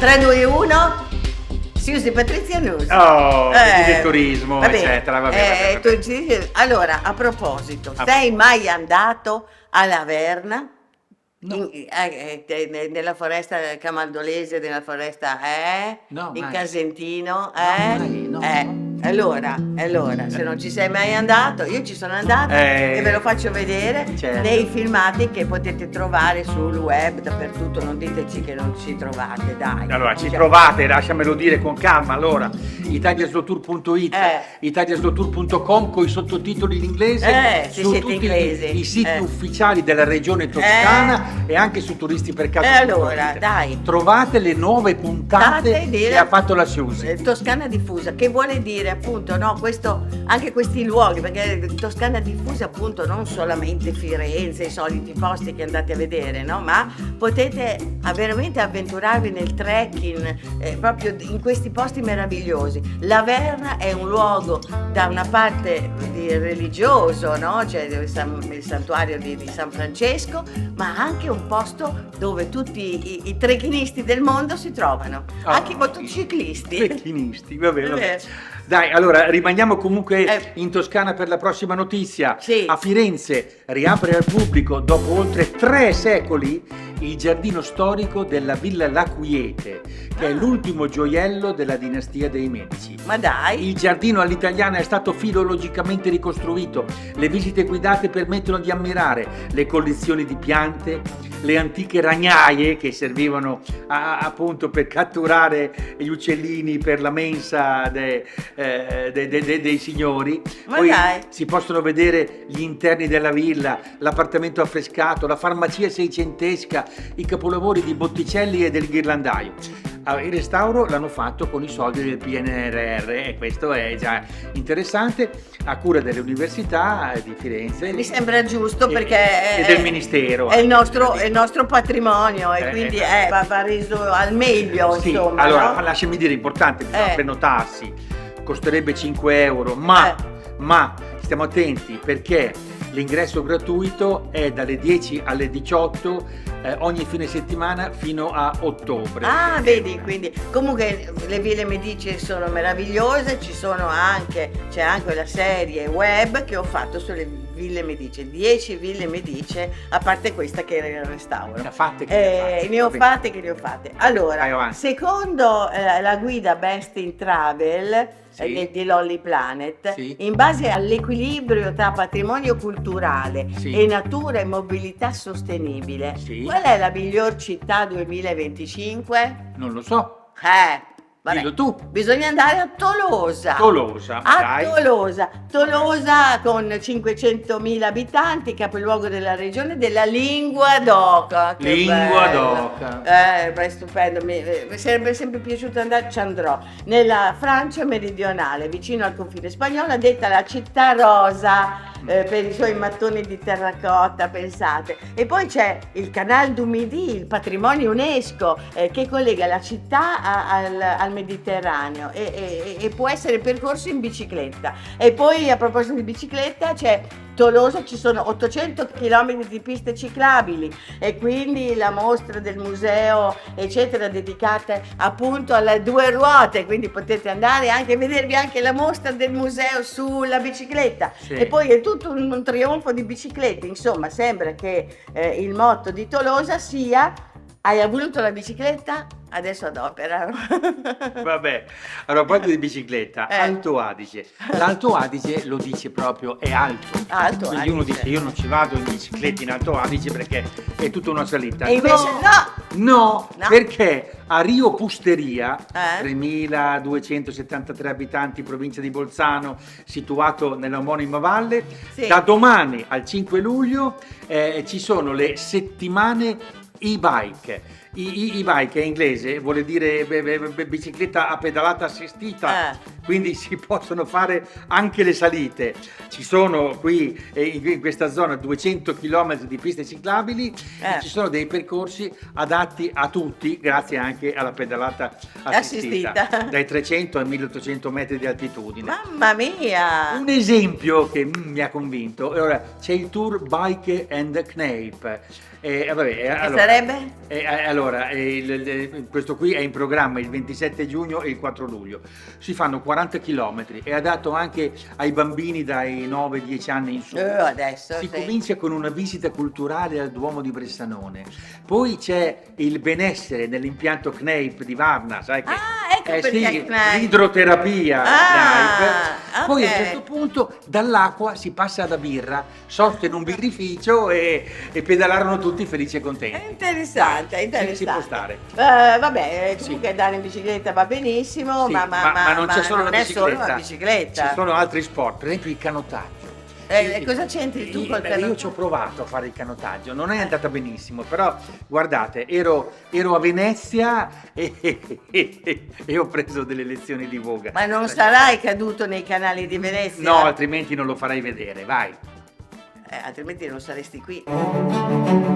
3, 2, 1. Siusi Patrizia News. Oh, del turismo, vabbè, eccetera. Vabbè. Allora, a proposito, sei mai andato alla Verna? No. Nella foresta camaldolese, nella foresta No, in mai. Casentino, mai, no. Allora, se non ci sei mai andato, io ci sono andata e ve lo faccio vedere certo. nei filmati che potete trovare sul web, dappertutto, non diteci che non ci trovate, dai. Allora, ci trovate, lasciamelo dire con calma, allora, italiaslowtour.it, italiaslowtour.com con i sottotitoli in inglese, se su siete tutti inglesi. i siti ufficiali della regione toscana e anche su Turisti per Caso. Allora, dai. Trovate le nuove puntate che ha fatto la Siusi. Toscana Diffusa, che vuole dire appunto, no, anche questi luoghi, perché Toscana Diffusa appunto non solamente Firenze, i soliti posti che andate a vedere, no, ma potete veramente avventurarvi nel trekking proprio in questi posti meravigliosi. La Verna è un luogo da una parte religioso, no? C'è il santuario di San Francesco, ma anche un posto dove tutti i trekkingisti del mondo si trovano, anche i motociclisti. Trekkingisti, va bene. Dai, allora rimaniamo comunque in Toscana per la prossima notizia. Sì. A Firenze riapre al pubblico dopo oltre 3 secoli il giardino storico della Villa La Quiete, che è l'ultimo gioiello della dinastia dei Medici. Ma dai! Il giardino all'italiana è stato filologicamente ricostruito. Le visite guidate permettono di ammirare le collezioni di piante, le antiche ragnaie che servivano appunto per catturare gli uccellini per la mensa dei signori. Ma poi dai. si possono vedere gli interni della villa, l'appartamento affrescato, la farmacia seicentesca, i capolavori di Botticelli e del ghirlandaio. Il restauro l'hanno fatto con i soldi del PNRR e questo è già interessante, a cura delle università di Firenze. Mi sembra giusto perché e del ministero. È il nostro patrimonio e quindi va reso al meglio, sì, insomma. allora, no? lasciami dire, importante, bisogna prenotarsi, costerebbe 5 euro, ma stiamo attenti perché l'ingresso gratuito è dalle 10 alle 18 ogni fine settimana fino a ottobre. Ah, vedi, quindi comunque le Ville Medici sono meravigliose, c'è anche la serie web che ho fatto sulle Ville Medici, 10 Ville Medici, a parte questa che era il restauro. Ne ho fatte. Allora, secondo la guida Best in Travel, di Lolly Planet, in base all'equilibrio tra patrimonio culturale e natura e mobilità sostenibile, qual è la miglior città 2025? Non lo so. Vabbè, dillo tu. Bisogna andare a Tolosa. Tolosa con 500.000 abitanti, capoluogo della regione della Lingua d'Oca. Lingua d'Oca. È stupendo, mi sarebbe sempre piaciuto andare, ci andrò. Nella Francia meridionale, vicino al confine spagnolo, detta la città rosa. Per i suoi mattoni di terracotta, pensate. E poi c'è il Canal du Midi, il patrimonio UNESCO, che collega la città al Mediterraneo e può essere percorso in bicicletta. E poi, a proposito di bicicletta, c'è Tolosa, ci sono 800 km di piste ciclabili e quindi la mostra del museo eccetera dedicata appunto alle 2 ruote, quindi potete andare anche a vedervi anche la mostra del museo sulla bicicletta e poi è tutto un trionfo di biciclette. Insomma, sembra che il motto di Tolosa sia: hai voluto la bicicletta? Adesso adopera. Vabbè, allora proprio di bicicletta, Alto Adige. L'Alto Adige lo dice proprio, è alto. Quindi uno dice: io non ci vado in bicicletta in Alto Adige perché è tutta una salita. E invece no, perché a Rio Pusteria, 3.273 abitanti, provincia di Bolzano, situato nell'omonima valle, da domani al 5 luglio ci sono le settimane e-bike. E-bike è inglese, vuole dire bicicletta a pedalata assistita, quindi si possono fare anche le salite. Ci sono qui in questa zona 200 km di piste ciclabili e ci sono dei percorsi adatti a tutti, grazie anche alla pedalata assistita. Dai 300 ai 1800 metri di altitudine. Mamma mia! Un esempio che mi ha convinto, allora, c'è il tour Bike and Kneip. Allora, sarebbe? Allora, questo qui è in programma il 27 giugno e il 4 luglio. Si fanno 40 chilometri, è adatto anche ai bambini dai 9-10 anni in su. Adesso, Si sì. comincia con una visita culturale al Duomo di Bressanone, poi c'è il benessere nell'impianto CNEIP di Varna, sai che ecco perché CNEIP. l'idroterapia CNEIP. Poi a un ok. certo punto dall'acqua si passa alla birra, sosta in un birrificio e pedalarono tutti felici e contenti. È interessante, è interessante. Si può stare. Vabbè, comunque andare in bicicletta va benissimo, Sì, ma non c'è solo non la è solo bicicletta. la bicicletta. Ci sono altri sport, per esempio il canottaggio. Cosa c'entri tu col Io canottaggio? ci ho provato a fare il canottaggio, non è andata benissimo, però guardate, ero a Venezia e ho preso delle lezioni di voga. Ma non sarai caduto nei canali di Venezia? No, altrimenti non lo farai vedere, vai. Altrimenti non saresti qui.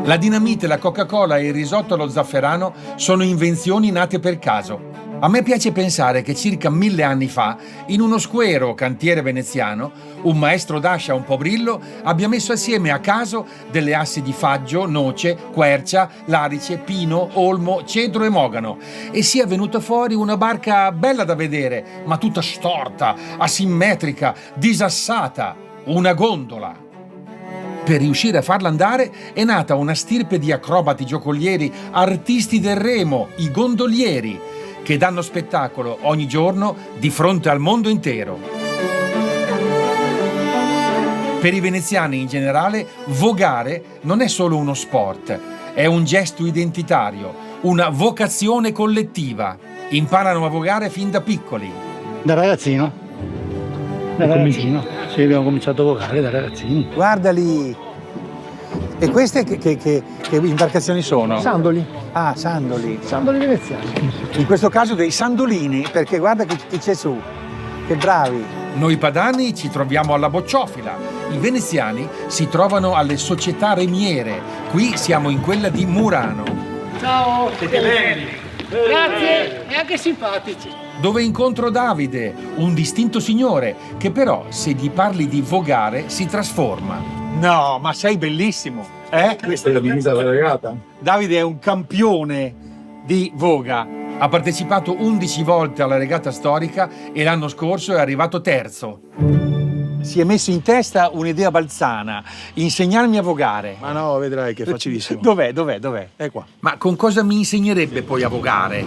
La dinamite, la Coca-Cola e il risotto allo zafferano sono invenzioni nate per caso. A me piace pensare che circa 1000 anni fa, in uno squero cantiere veneziano, un maestro d'ascia un po' brillo abbia messo assieme a caso delle assi di faggio, noce, quercia, larice, pino, olmo, cedro e mogano e sia venuta fuori una barca bella da vedere, ma tutta storta, asimmetrica, disassata, una gondola. Per riuscire a farla andare è nata una stirpe di acrobati giocolieri, artisti del remo, i gondolieri, che danno spettacolo ogni giorno di fronte al mondo intero. Per i veneziani in generale, vogare non è solo uno sport, è un gesto identitario, una vocazione collettiva. Imparano a vogare fin da piccoli. Da ragazzino. Da ragazzino. Sì, abbiamo cominciato a vogare da ragazzini. Guarda lì. E queste che imbarcazioni sono? Sandoli. Ah, sandoli. Sandoli veneziani. In questo caso dei sandolini, perché guarda chi c'è su. Che bravi. Noi padani ci troviamo alla bocciofila, i veneziani si trovano alle società remiere, qui siamo in quella di Murano. Ciao. Siete belli. Grazie. E anche simpatici. Dove incontro Davide, un distinto signore, che però se gli parli di vogare si trasforma. No, ma sei bellissimo. Questa è la divisa della regata. Davide è un campione di voga. Ha partecipato 11 volte alla regata storica e l'anno scorso è arrivato terzo. Si è messo in testa un'idea balzana, insegnarmi a vogare. Ma no, vedrai che è facilissimo. Dov'è? È qua. Ma con cosa mi insegnerebbe poi a vogare?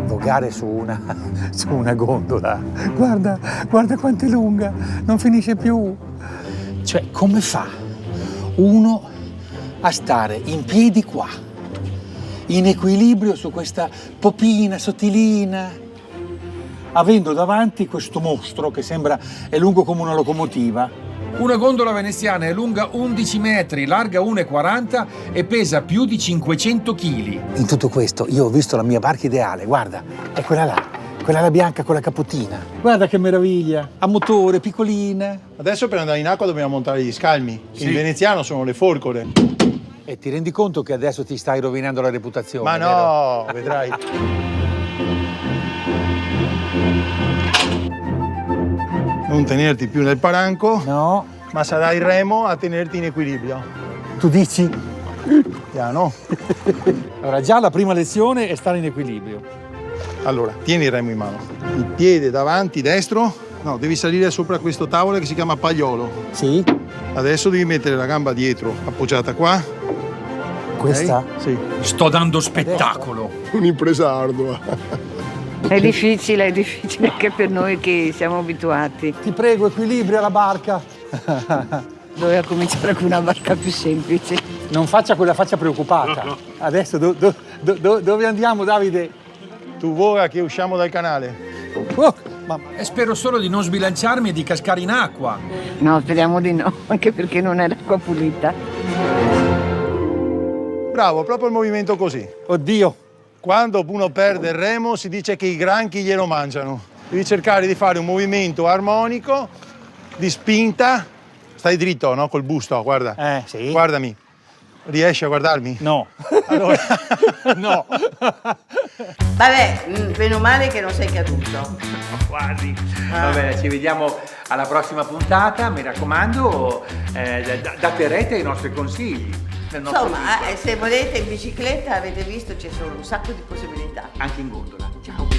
Vogare su una gondola. Guarda quanto è lunga, non finisce più. Cioè, come fa uno a stare in piedi qua, in equilibrio su questa popina sottilina, avendo davanti questo mostro che sembra è lungo come una locomotiva? Una gondola veneziana è lunga 11 metri, larga 1,40 e pesa più di 500 kg. In tutto questo io ho visto la mia barca ideale, guarda, è quella là bianca con la capottina. Guarda che meraviglia, a motore, piccolina. Adesso per andare in acqua dobbiamo montare gli scalmi, che in veneziano sono le forcore. E ti rendi conto che adesso ti stai rovinando la reputazione? Ma vero? no, vedrai. Non tenerti più nel paranco, No, ma sarà il remo a tenerti in equilibrio. tu dici? Piano. Allora, già la prima lezione è stare in equilibrio. Allora, tieni il remo in mano. Il piede davanti, destro. No, devi salire sopra questo tavolo che si chiama pagliolo. Sì? Adesso devi mettere la gamba dietro, appoggiata qua. Questa? Ok? Sì. Sto dando spettacolo. Un'impresa ardua. È difficile anche per noi che siamo abituati. Ti prego, equilibria la barca. Doveva cominciare con una barca più semplice. Non faccia quella faccia preoccupata. Adesso dove andiamo, Davide? Tu voga che usciamo dal canale. Oh, ma E spero solo di non sbilanciarmi e di cascare in acqua. No, speriamo di no, anche perché non è l'acqua pulita. Bravo, proprio il movimento così. oddio. Quando uno perde il remo si dice che i granchi glielo mangiano. Devi cercare di fare un movimento armonico, di spinta. Stai dritto, no? Col busto, guarda. Sì. Guardami. Riesci a guardarmi? No. Allora, no. Vabbè, meno male che non sei caduto. Quasi. Va bene, ci vediamo alla prossima puntata. Mi raccomando, date rete ai nostri consigli. Insomma, se volete in bicicletta, avete visto, ci sono un sacco di possibilità. Anche in gondola. Ciao.